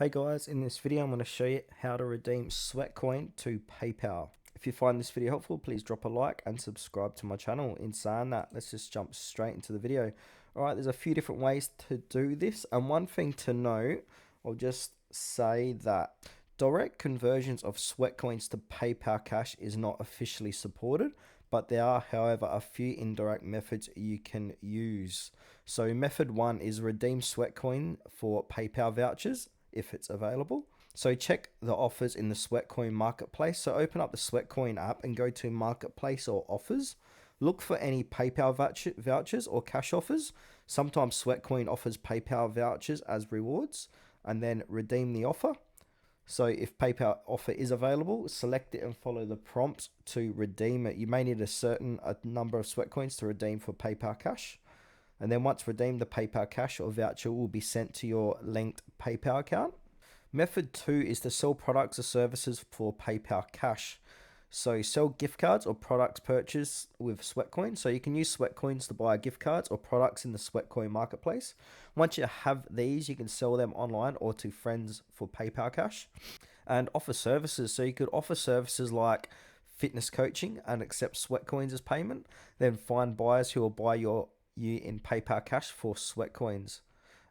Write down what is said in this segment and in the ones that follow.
Hey guys, in this video I'm going to show you how to redeem Sweatcoin to PayPal. If you find this video helpful, please drop a like and subscribe to my channel. In saying that, let's just jump straight into the video. Alright, there's a few different ways to do this, and one thing to note, I'll just say that direct conversions of Sweatcoins to PayPal Cash is not officially supported, but there are, however, a few indirect methods you can use. So method one is redeem Sweatcoin for PayPal vouchers if it's available. So check the offers in the Sweatcoin marketplace. So open up the Sweatcoin app and go to marketplace or offers. Look for any PayPal vouchers or cash offers. Sometimes Sweatcoin offers PayPal vouchers as rewards, and then redeem the offer. So if PayPal offer is available, select it and follow the prompts to redeem it. You may need a number of Sweatcoins to redeem for PayPal Cash. And then once redeemed, the PayPal Cash or voucher will be sent to your linked PayPal account. Method 2 is to sell products or services for PayPal Cash. So sell gift cards or products purchased with Sweatcoin. So you can use Sweatcoins to buy gift cards or products in the Sweatcoin marketplace. Once you have these, you can sell them online or to friends for PayPal Cash. And offer services. So you could offer services like fitness coaching and accept Sweatcoins as payment. Then find buyers who will buy you in PayPal Cash for Sweatcoins.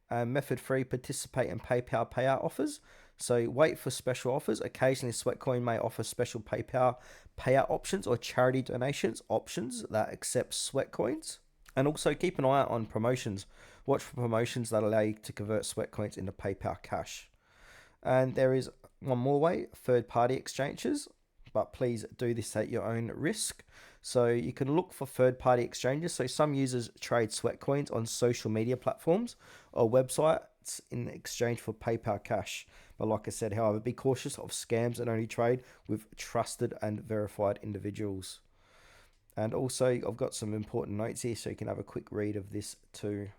Method 3, participate in PayPal payout offers. So wait for special offers. Occasionally, Sweatcoin may offer special PayPal payout options or charity donations options that accept Sweatcoins. And also keep an eye out on promotions. Watch for promotions that allow you to convert Sweatcoins into PayPal Cash. And there is one more way, third-party exchanges, but please do this at your own risk. So you can look for third-party exchanges. So some users trade Sweatcoins on social media platforms or websites in exchange for PayPal Cash. But like I said, however, be cautious of scams and only trade with trusted and verified individuals. And also, I've got some important notes here so you can have a quick read of this too.